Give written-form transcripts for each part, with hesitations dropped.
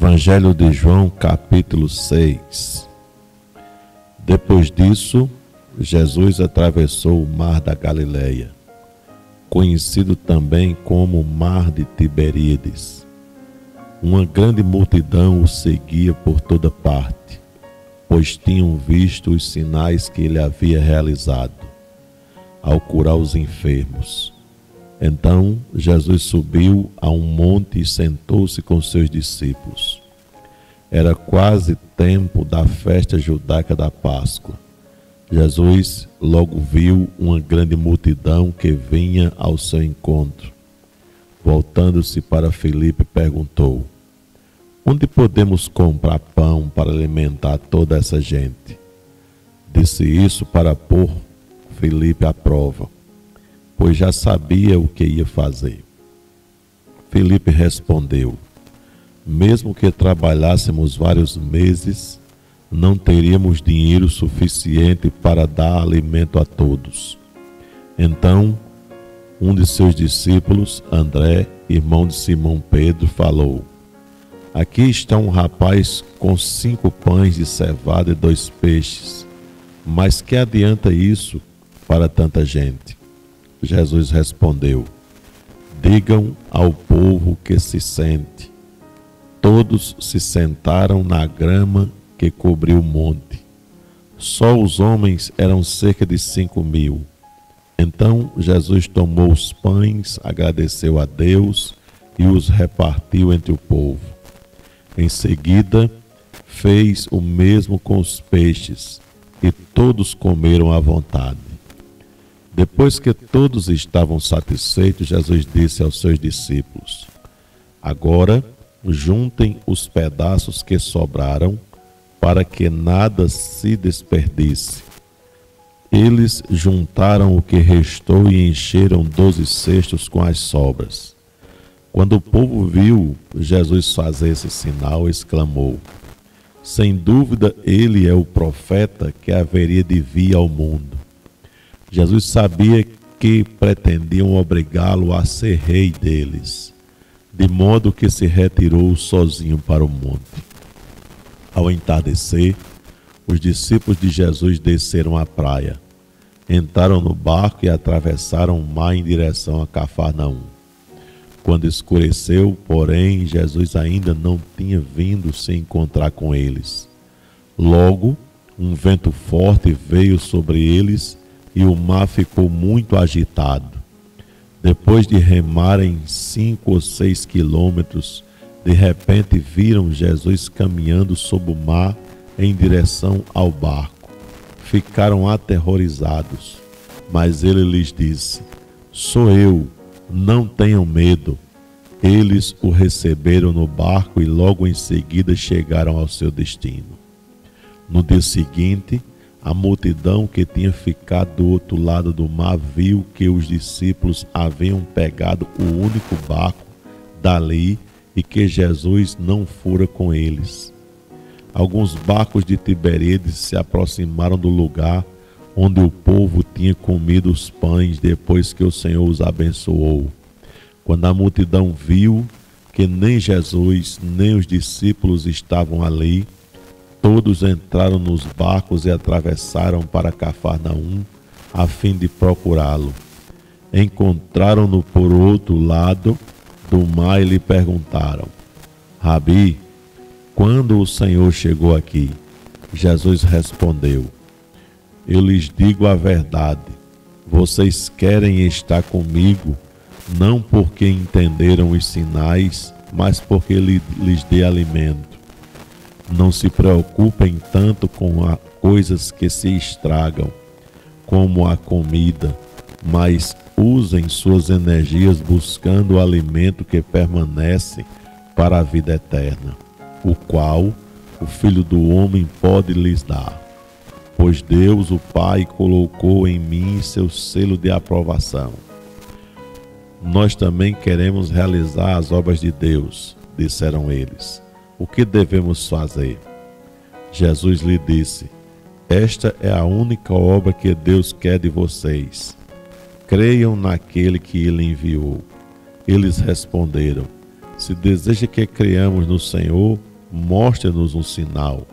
Evangelho de João, capítulo 6. Depois disso, Jesus atravessou o mar da Galileia, conhecido também como Mar de Tiberíades. Uma grande multidão o seguia por toda parte, pois tinham visto os sinais que ele havia realizado ao curar os enfermos. Então Jesus subiu a um monte e sentou-se com seus discípulos. Era quase tempo da festa judaica da Páscoa. Jesus logo viu uma grande multidão que vinha ao seu encontro. Voltando-se para Filipe, perguntou: onde podemos comprar pão para alimentar toda essa gente? Disse isso para pôr Filipe à prova, pois já sabia o que ia fazer. Filipe respondeu: mesmo que trabalhássemos vários meses, não teríamos dinheiro suficiente para dar alimento a todos. Então, um de seus discípulos, André, irmão de Simão Pedro, falou: aqui está um rapaz com 5 pães de cevada e 2 peixes, mas que adianta isso para tanta gente? Jesus respondeu: digam ao povo que se sente. Todos se sentaram na grama que cobriu o monte. Só os homens eram cerca de 5.000. Então Jesus tomou os pães, agradeceu a Deus e os repartiu entre o povo. Em seguida, fez o mesmo com os peixes, e todos comeram à vontade. Depois que todos estavam satisfeitos, Jesus disse aos seus discípulos: agora juntem os pedaços que sobraram, para que nada se desperdice. Eles juntaram o que restou e encheram 12 cestos com as sobras. Quando o povo viu Jesus fazer esse sinal, exclamou: sem dúvida ele é o profeta que haveria de vir ao mundo. Jesus sabia que pretendiam obrigá-lo a ser rei deles, de modo que se retirou sozinho para o monte. Ao entardecer, os discípulos de Jesus desceram à praia, entraram no barco e atravessaram o mar em direção a Cafarnaum. Quando escureceu, porém, Jesus ainda não tinha vindo se encontrar com eles. Logo, um vento forte veio sobre eles e o mar ficou muito agitado. Depois de remarem 5 ou 6 quilômetros, de repente viram Jesus caminhando sob o mar em direção ao barco. Ficaram aterrorizados, mas ele lhes disse: sou eu, não tenham medo. Eles o receberam no barco e logo em seguida chegaram ao seu destino. No dia seguinte, a multidão que tinha ficado do outro lado do mar viu que os discípulos haviam pegado o único barco dali e que Jesus não fora com eles. Alguns barcos de Tiberíades se aproximaram do lugar onde o povo tinha comido os pães depois que o Senhor os abençoou. Quando a multidão viu que nem Jesus nem os discípulos estavam ali, todos entraram nos barcos e atravessaram para Cafarnaum a fim de procurá-lo. Encontraram-no por outro lado do mar e lhe perguntaram: Rabi, quando o Senhor chegou aqui? Jesus respondeu: eu lhes digo a verdade, vocês querem estar comigo, não porque entenderam os sinais, mas porque lhes dei alimento. Não se preocupem tanto com coisas que se estragam, como a comida, mas usem suas energias buscando o alimento que permanece para a vida eterna, o qual o Filho do Homem pode lhes dar. Pois Deus, o Pai, colocou em mim seu selo de aprovação. Nós também queremos realizar as obras de Deus, disseram eles. O que devemos fazer? Jesus lhe disse: esta é a única obra que Deus quer de vocês. Creiam naquele que ele enviou. Eles responderam: se deseja que creiamos no Senhor, mostre-nos um sinal.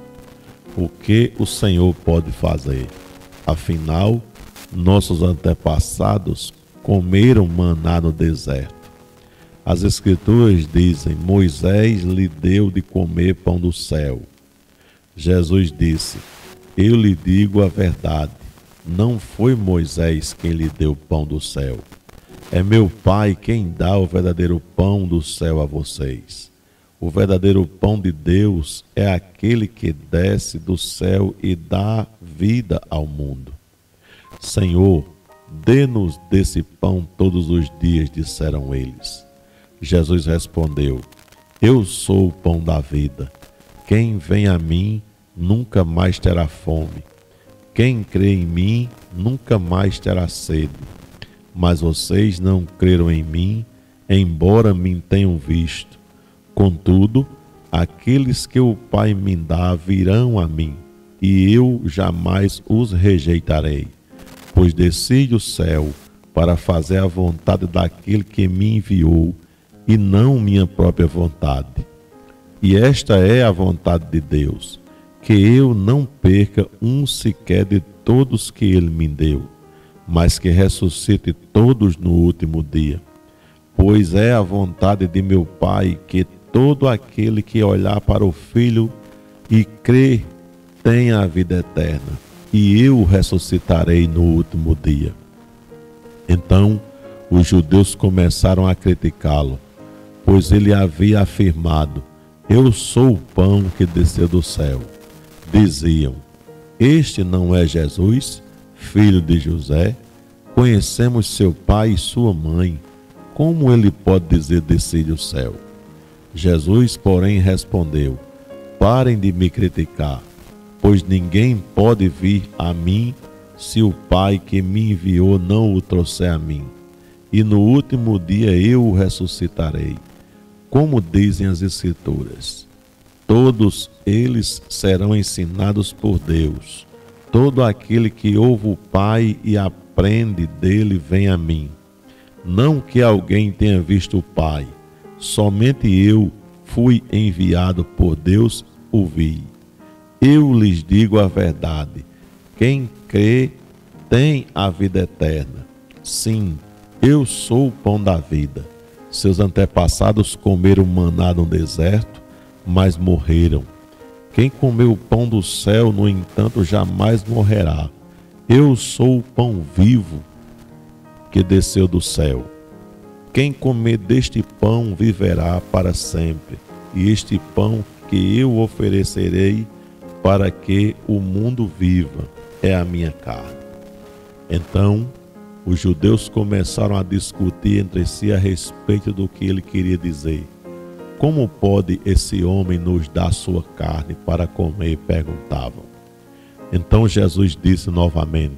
O que o Senhor pode fazer? Afinal, nossos antepassados comeram maná no deserto. As Escrituras dizem: Moisés lhe deu de comer pão do céu. Jesus disse: eu lhe digo a verdade, não foi Moisés quem lhe deu pão do céu. É meu Pai quem dá o verdadeiro pão do céu a vocês. O verdadeiro pão de Deus é aquele que desce do céu e dá vida ao mundo. Senhor, dê-nos desse pão todos os dias, disseram eles. Jesus respondeu: eu sou o pão da vida. Quem vem a mim nunca mais terá fome. Quem crê em mim nunca mais terá sede. Mas vocês não creram em mim, embora me tenham visto. Contudo, aqueles que o Pai me dá virão a mim, e eu jamais os rejeitarei, pois desci do céu para fazer a vontade daquele que me enviou, e não minha própria vontade. E esta é a vontade de Deus, que eu não perca um sequer de todos que ele me deu, mas que ressuscite todos no último dia. Pois é a vontade de meu Pai que todo aquele que olhar para o Filho e crer tenha a vida eterna, e eu o ressuscitarei no último dia. Então os judeus começaram a criticá-lo, pois ele havia afirmado: eu sou o pão que desceu do céu. Diziam: este não é Jesus, filho de José? Conhecemos seu pai e sua mãe. Como ele pode dizer desci do céu? Jesus, porém, respondeu: parem de me criticar, pois ninguém pode vir a mim se o Pai que me enviou não o trouxer a mim. E no último dia eu o ressuscitarei. Como dizem as Escrituras: todos eles serão ensinados por Deus. Todo aquele que ouve o Pai e aprende dele vem a mim. Não que alguém tenha visto o Pai, somente eu fui enviado por Deus, o vi. Eu lhes digo a verdade: quem crê tem a vida eterna. Sim, eu sou o pão da vida. Seus antepassados comeram maná no deserto, mas morreram. Quem comeu o pão do céu, no entanto, jamais morrerá. Eu sou o pão vivo que desceu do céu. Quem comer deste pão viverá para sempre, e este pão que eu oferecerei para que o mundo viva é a minha carne. Então os judeus começaram a discutir entre si a respeito do que ele queria dizer. Como pode esse homem nos dar sua carne para comer? Perguntavam. Então Jesus disse novamente: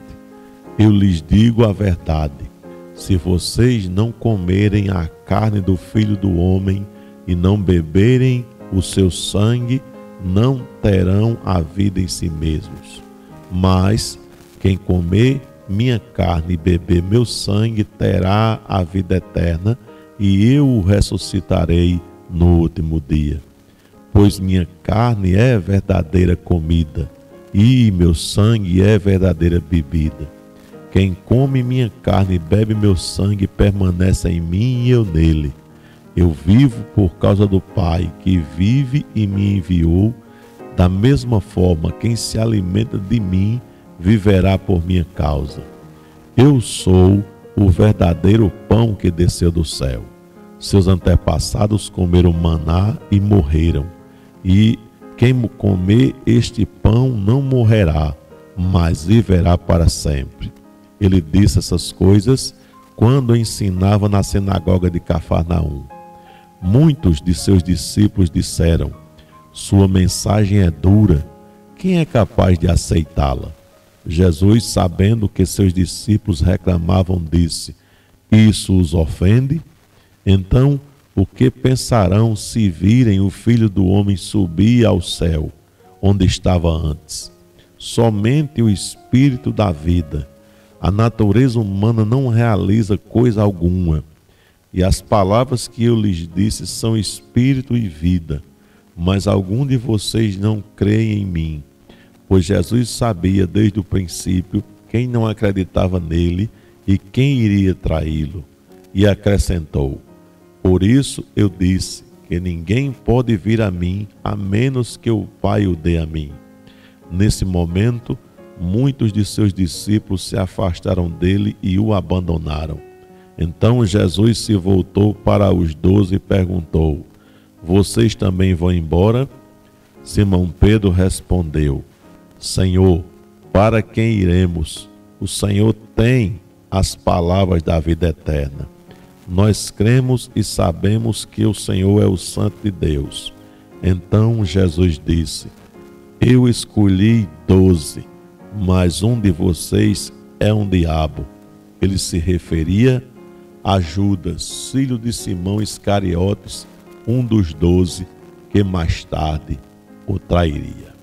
eu lhes digo a verdade, se vocês não comerem a carne do Filho do Homem e não beberem o seu sangue, não terão a vida em si mesmos. Mas quem comer minha carne e beber meu sangue terá a vida eterna, e eu o ressuscitarei no último dia. Pois minha carne é verdadeira comida, e meu sangue é verdadeira bebida. Quem come minha carne e bebe meu sangue permanece em mim e eu nele. Eu vivo por causa do Pai, que vive e me enviou. Da mesma forma, quem se alimenta de mim viverá por minha causa. Eu sou o verdadeiro pão que desceu do céu. Seus antepassados comeram maná e morreram. E quem comer este pão não morrerá, mas viverá para sempre. Ele disse essas coisas quando ensinava na sinagoga de Cafarnaum. Muitos de seus discípulos disseram: sua mensagem é dura, quem é capaz de aceitá-la? Jesus, sabendo que seus discípulos reclamavam, disse: isso os ofende? Então, o que pensarão se virem o Filho do Homem subir ao céu, onde estava antes? Somente o Espírito da vida. A natureza humana não realiza coisa alguma. E as palavras que eu lhes disse são espírito e vida. mas algum de vocês não crê em mim. Pois Jesus sabia desde o princípio quem não acreditava nele e quem iria traí-lo. E acrescentou: por isso eu disse que ninguém pode vir a mim a menos que o Pai o dê a mim. Nesse momento, muitos de seus discípulos se afastaram dele e o abandonaram. Então Jesus se voltou para os 12 e perguntou: vocês também vão embora? Simão Pedro respondeu: Senhor, para quem iremos? O Senhor tem as palavras da vida eterna. Nós cremos e sabemos que o Senhor é o Santo de Deus. Então Jesus disse: eu escolhi 12, mas um de vocês é um diabo. Ele se referia a Judas, filho de Simão Iscariotes, um dos 12, que mais tarde o trairia.